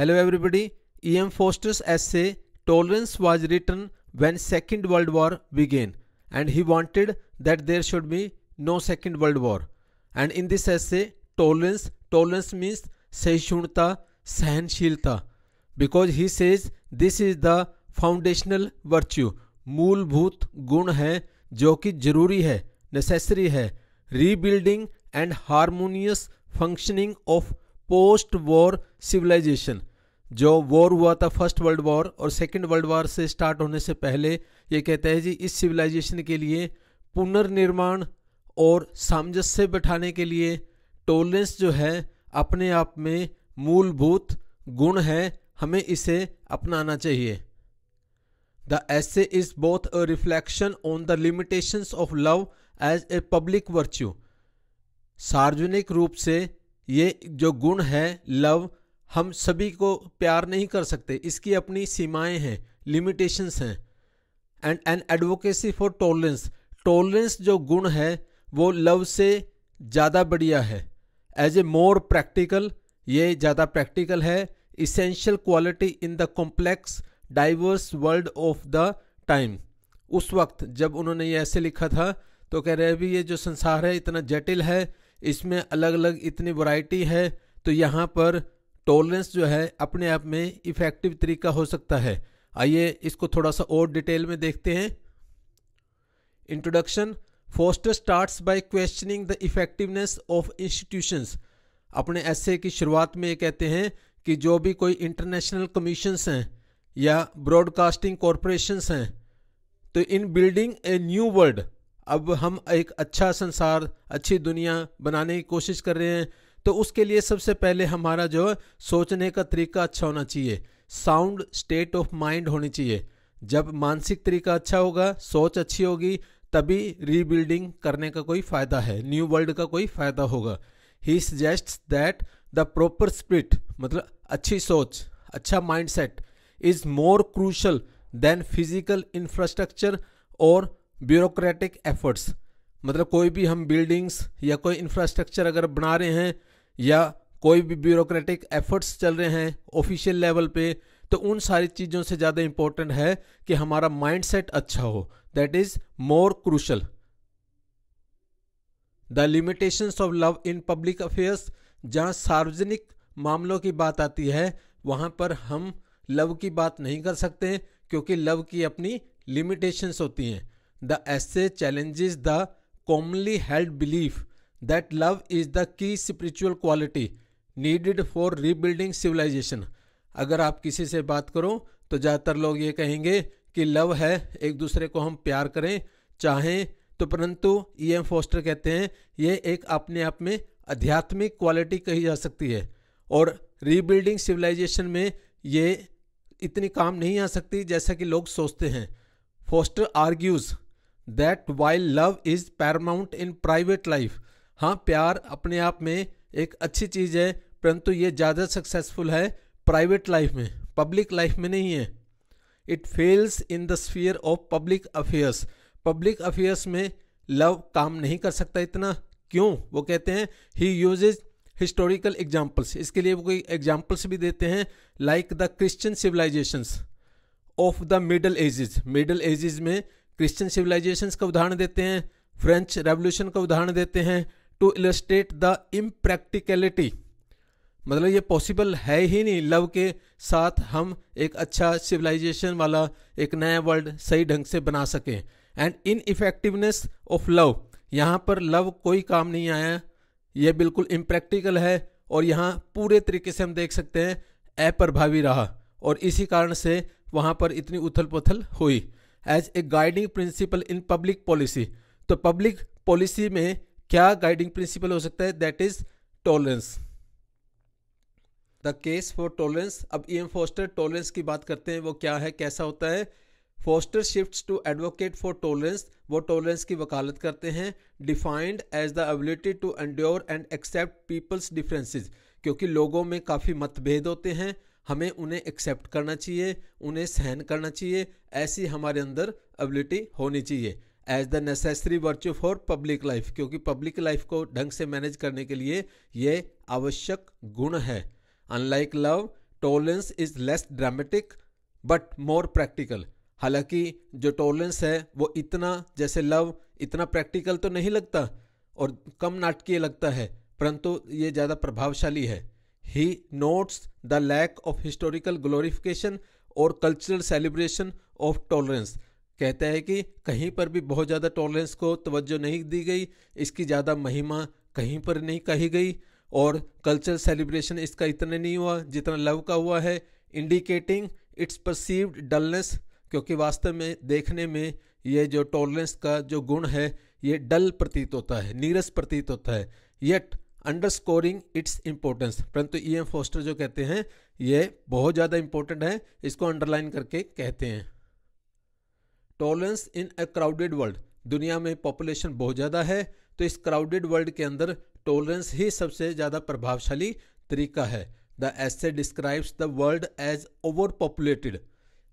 Hello everybody. E.M. Forster's essay Tolerance was written when Second World War began, and he wanted that there should be no Second World War. And in this essay, tolerance means सहिष्णुता, सहनशीलता, because he says this is the foundational virtue, मूलभूत गुण है जो कि जरूरी है, necessary है, rebuilding and harmonious functioning of post war civilisation. जो वॉर हुआ था फर्स्ट वर्ल्ड वॉर और सेकंड वर्ल्ड वॉर से स्टार्ट होने से पहले, ये कहता है जी इस सिविलाइजेशन के लिए पुनर्निर्माण और सामंजस्य बैठाने के लिए टॉलरेंस जो है अपने आप में मूलभूत गुण है, हमें इसे अपनाना चाहिए. The essay is both a reflection on the limitations of love as a public virtue. सार्वजनिक रूप से ये जो गुण है लव, हम सभी को प्यार नहीं कर सकते, इसकी अपनी सीमाएं हैं, लिमिटेशंस हैं. And an advocacy for tolerance, tolerance जो गुण है वो लव से ज़्यादा बढ़िया है. एज ए मोर प्रैक्टिकल, ये ज़्यादा प्रैक्टिकल है. Essential quality in the complex diverse world of the time. उस वक्त जब उन्होंने ये ऐसे लिखा था तो कह रहे हैं भी ये जो संसार है इतना जटिल है, इसमें अलग अलग इतनी वैरायटी है, तो यहाँ पर टॉलरेंस जो है अपने आप में इफ़ेक्टिव तरीका हो सकता है. आइए इसको थोड़ा सा और डिटेल में देखते हैं. Introduction. Foster starts by questioning the effectiveness of institutions. अपने ऐसे की शुरुआत में ये कहते हैं कि जो भी कोई इंटरनेशनल कमीशंस हैं या ब्रॉडकास्टिंग कॉरपोरेशंस हैं, तो इन बिल्डिंग ए न्यू वर्ल्ड, अब हम एक अच्छा संसार, अच्छी दुनिया बनाने की कोशिश कर रहे हैं, तो उसके लिए सबसे पहले हमारा जो सोचने का तरीका अच्छा होना चाहिए, साउंड स्टेट ऑफ माइंड होनी चाहिए. जब मानसिक तरीका अच्छा होगा, सोच अच्छी होगी, तभी रीबिल्डिंग करने का कोई फ़ायदा है, न्यू वर्ल्ड का कोई फ़ायदा होगा. He suggests that the proper spirit, मतलब अच्छी सोच, अच्छा mindset is more crucial than physical infrastructure और ब्यूरोक्रेटिक एफर्ट्स. मतलब कोई भी हम बिल्डिंग्स या कोई इंफ्रास्ट्रक्चर अगर बना रहे हैं या कोई भी ब्यूरोक्रेटिक एफर्ट्स चल रहे हैं ऑफिशियल लेवल पे, तो उन सारी चीज़ों से ज़्यादा इंपॉर्टेंट है कि हमारा माइंडसेट अच्छा हो. That is more crucial. The limitations of love in public affairs. जहाँ सार्वजनिक मामलों की बात आती है वहाँ पर हम लव की बात नहीं कर सकते क्योंकि लव की अपनी लिमिटेशंस होती हैं. The essay challenges the commonly held belief that love is the key spiritual quality needed for rebuilding civilization. अगर आप किसी से बात करो तो ज़्यादातर लोग ये कहेंगे कि लव है, एक दूसरे को हम प्यार करें चाहें तो, परंतु E.M. फोस्टर कहते हैं ये एक अपने आप में आध्यात्मिक क्वालिटी कही जा सकती है और रीबिल्डिंग सिविलाइजेशन में ये इतनी काम नहीं आ सकती जैसा कि लोग सोचते हैं. Foster argues that while love is paramount in private life. हाँ, प्यार अपने आप में एक अच्छी चीज़ है, परंतु ये ज़्यादा सक्सेसफुल है प्राइवेट लाइफ में, पब्लिक लाइफ में नहीं है. It fails in the sphere of public affairs. Public affairs में लव काम नहीं कर सकता इतना. क्यों? वो कहते हैं ही यूजेज हिस्टोरिकल एग्जाम्पल्स. इसके लिए वो कोई एग्जाम्पल्स भी देते हैं, like the Christian civilizations of the Middle Ages. Middle Ages में क्रिश्चियन सिविलाइजेशंस का उदाहरण देते हैं, फ्रेंच रेवोल्यूशन का उदाहरण देते हैं, टू इलस्ट्रेट द इम्प्रैक्टिकलिटी. मतलब ये पॉसिबल है ही नहीं लव के साथ हम एक अच्छा सिविलाइजेशन वाला एक नया वर्ल्ड सही ढंग से बना सकें. And in effectiveness of love, यहाँ पर लव कोई काम नहीं आया, ये बिल्कुल इम्प्रैक्टिकल है और यहाँ पूरे तरीके से हम देख सकते हैं अप्रभावी रहा और इसी कारण से वहाँ पर इतनी उथल पुथल हुई. As a guiding principle in public policy, तो पब्लिक पॉलिसी में क्या गाइडिंग प्रिंसिपल हो सकता है? That is tolerance. The case for tolerance. अब E.M. फोस्टर टॉलरेंस की बात करते हैं, वो क्या है, कैसा होता है. Forster shifts to advocate for tolerance. वो टॉलरेंस की वकालत करते हैं. Defined as the ability to endure and accept people's differences. क्योंकि लोगों में काफ़ी मतभेद होते हैं, हमें उन्हें एक्सेप्ट करना चाहिए, उन्हें सहन करना चाहिए, ऐसी हमारे अंदर एबिलिटी होनी चाहिए. As the necessary virtue for public life, क्योंकि पब्लिक लाइफ को ढंग से मैनेज करने के लिए ये आवश्यक गुण है. Unlike love, tolerance is less dramatic but more practical. हालांकि जो टॉलरेंस है वो इतना, जैसे लव, इतना प्रैक्टिकल तो नहीं लगता और कम नाटकीय लगता है, परंतु ये ज़्यादा प्रभावशाली है। He notes the lack of historical glorification और कल्चरल सेलिब्रेशन ऑफ टॉलरेंस। कहता है कि कहीं पर भी बहुत ज़्यादा टॉलरेंस को तवज्जो नहीं दी गई, इसकी ज़्यादा महिमा कहीं पर नहीं कही गई और कल्चरल सेलिब्रेशन इसका इतना नहीं हुआ जितना लव का हुआ है, इंडिकेटिंग इट्स परसीव्ड डलनेस, क्योंकि वास्तव में देखने में ये जो टॉलरेंस का जो गुण है ये डल प्रतीत होता है, नीरस प्रतीत होता है, येट अंडरस्कोरिंग इट्स इंपॉर्टेंस। परंतु E.M. फोस्टर जो कहते हैं ये बहुत ज़्यादा इंपॉर्टेंट है, इसको अंडरलाइन करके कहते हैं। Tolerance in a crowded world, दुनिया में पॉपुलेशन बहुत ज़्यादा है, तो इस क्राउडेड वर्ल्ड के अंदर टॉलरेंस ही सबसे ज़्यादा प्रभावशाली तरीका है। The essay describes the world as over populated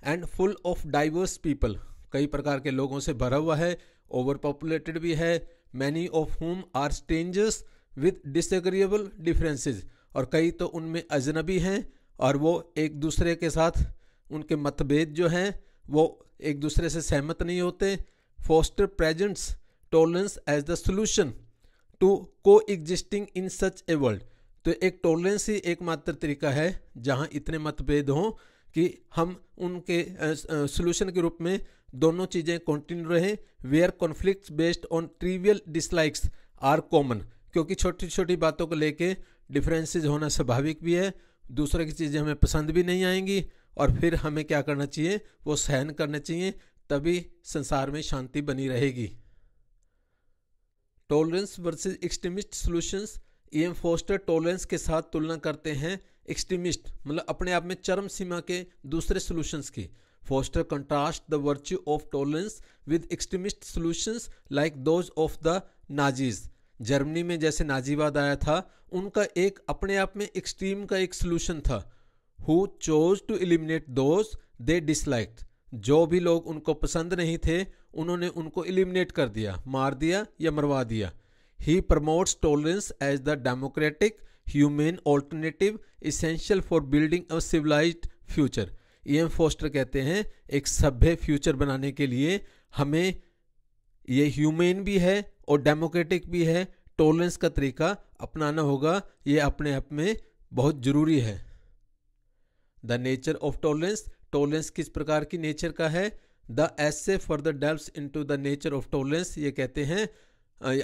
and full of diverse people. कई प्रकार के लोगों से भरा हुआ है, ओवर पॉपुलेटेड भी है, many of whom are strangers with disagreeable differences, और कई तो उनमें अजनबी हैं और वो एक दूसरे के साथ उनके मतभेद जो हैं वो एक दूसरे से सहमत नहीं होते। Forster presents tolerance as the solution to coexisting in such a world. तो एक टॉलरेंस ही एकमात्र तरीका है जहां इतने मतभेद हों कि हम उनके सोल्यूशन के रूप में दोनों चीज़ें कंटिन्यू रहें। Where conflicts based on trivial dislikes are common, क्योंकि छोटी छोटी बातों को लेके डिफरेंसेस होना स्वाभाविक भी है, दूसरे की चीज़ें हमें पसंद भी नहीं आएंगी और फिर हमें क्या करना चाहिए, वो सहन करना चाहिए, तभी संसार में शांति बनी रहेगी। Tolerance versus extremist solutions. E.M. Forster tolerance के साथ तुलना करते हैं एक्सट्रीमिस्ट, मतलब अपने आप में चरम सीमा के दूसरे सॉल्यूशंस की। Forster contrast the virtue of tolerance with extremist solutions like those of the Nazis. Germany में जैसे नाजीवाद आया था, उनका एक अपने आप में एक्सट्रीम का एक सॉल्यूशन था, who chose to eliminate those they disliked. जो भी लोग उनको पसंद नहीं थे उन्होंने उनको एलिमिनेट कर दिया, मार दिया या मरवा दिया। He promotes tolerance as the democratic human alternative essential for building a civilized future. E.M. Forster कहते हैं एक सभ्य फ्यूचर बनाने के लिए हमें ये ह्यूमन भी है और डेमोक्रेटिक भी है, टॉलरेंस का तरीका अपनाना होगा, ये अपने आप में बहुत जरूरी है। The nature of tolerance, tolerance किस प्रकार की नेचर का है। The essay further delves into the nature of tolerance. ये कहते हैं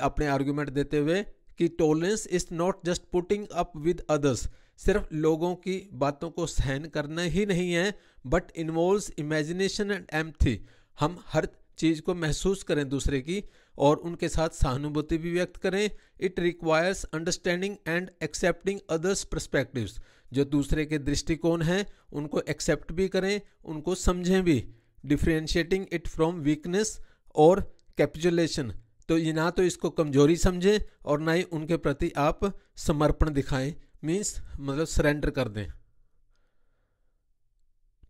अपने आर्गुमेंट देते हुए कि tolerance is not just putting up with others, सिर्फ लोगों की बातों को सहन करना ही नहीं है, but involves imagination and empathy. हम हर चीज़ को महसूस करें दूसरे की और उनके साथ सहानुभूति भी व्यक्त करें। It requires understanding and accepting others perspectives. जो दूसरे के दृष्टिकोण हैं उनको एक्सेप्ट भी करें, उनको समझें भी। डिफ्रेंशिएटिंग इट फ्रॉम वीकनेस और कैपिचुलेशन, तो ये ना तो इसको कमजोरी समझें और ना ही उनके प्रति आप समर्पण दिखाएं, मीन्स मतलब सरेंडर कर दें।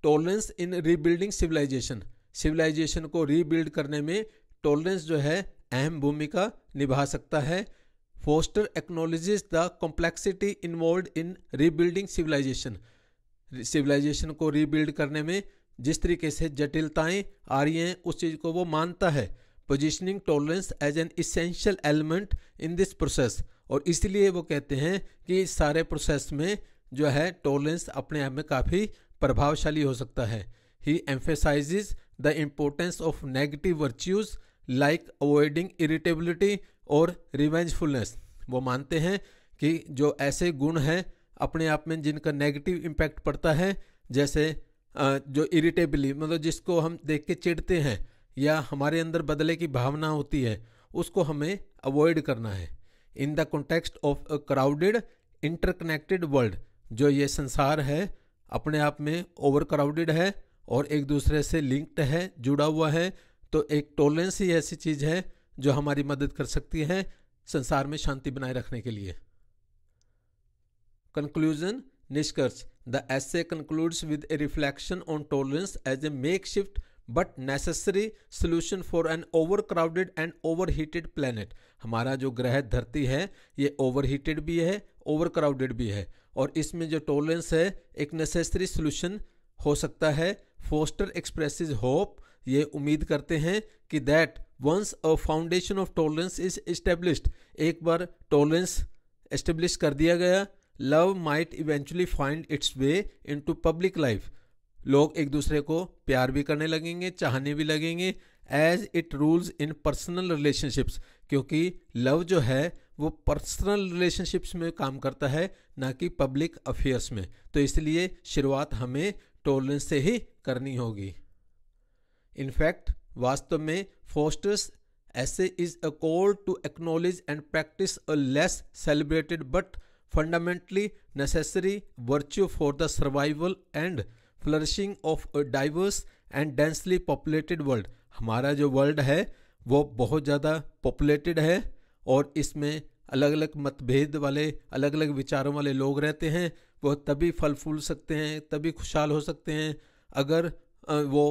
Tolerance in rebuilding civilization, civilization को रीबिल्ड करने में टॉलरेंस जो है अहम भूमिका निभा सकता है। Forster acknowledges the complexity involved in rebuilding civilization. Civilization को रीबिल्ड करने में जिस तरीके से जटिलताएं आ रही हैं उस चीज़ को वो मानता है। Positioning tolerance as an essential element in this process, और इसलिए वो कहते हैं कि इस सारे प्रोसेस में जो है टॉलरेंस अपने आप में काफ़ी प्रभावशाली हो सकता है। He emphasizes the importance of negative virtues like avoiding irritability और रिवेंजफुलनेस। वो मानते हैं कि जो ऐसे गुण हैं अपने आप में जिनका नेगेटिव इम्पैक्ट पड़ता है, जैसे जो इरिटेबली मतलब जिसको हम देख के चिढ़ते हैं या हमारे अंदर बदले की भावना होती है, उसको हमें अवॉइड करना है। In the context of a crowded interconnected world, जो ये संसार है अपने आप में ओवर क्राउडेड है और एक दूसरे से लिंक्ड है, जुड़ा हुआ है, तो एक टॉलरेंस ही ऐसी चीज़ है जो हमारी मदद कर सकती है संसार में शांति बनाए रखने के लिए। कंक्लूजन, निष्कर्ष। The essay concludes with a reflection on tolerance as a makeshift but necessary solution for an over crowded and over heated planet. हमारा जो ग्रह धरती है ये ओवर हीटेड भी है, ओवर क्राउडेड भी है, और इसमें जो टॉलरेंस है एक नेसेसरी सोल्यूशन हो सकता है। फोस्टर एक्सप्रेसेस होप, ये उम्मीद करते हैं कि that once a foundation of tolerance is established, एक बार टॉलरेंस एस्टेब्लिश कर दिया गया, love might eventually find its way into public life, लोग एक दूसरे को प्यार भी करने लगेंगे, चाहने भी लगेंगे, as it rules in personal relationships, क्योंकि लव जो है वो पर्सनल रिलेशनशिप्स में काम करता है, ना कि पब्लिक अफेयर्स में। तो इसलिए शुरुआत हमें टॉलरेंस से ही करनी होगी। इनफैक्ट वास्तव में Forster's essay is a call to acknowledge and practice a less celebrated but fundamentally necessary virtue for the survival and flourishing of a diverse and densely populated world. हमारा जो वर्ल्ड है वो बहुत ज़्यादा पॉपुलेटेड है और इसमें अलग अलग मतभेद वाले, अलग अलग विचारों वाले लोग रहते हैं। वो तभी फल फूल सकते हैं, तभी खुशहाल हो सकते हैं अगर वो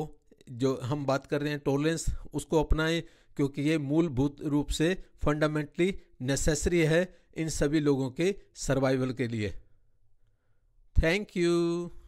जो हम बात कर रहे हैं टॉलरेंस उसको अपनाएं, क्योंकि ये मूलभूत रूप से फंडामेंटली नेसेसरी है इन सभी लोगों के सर्वाइवल के लिए। Thank you.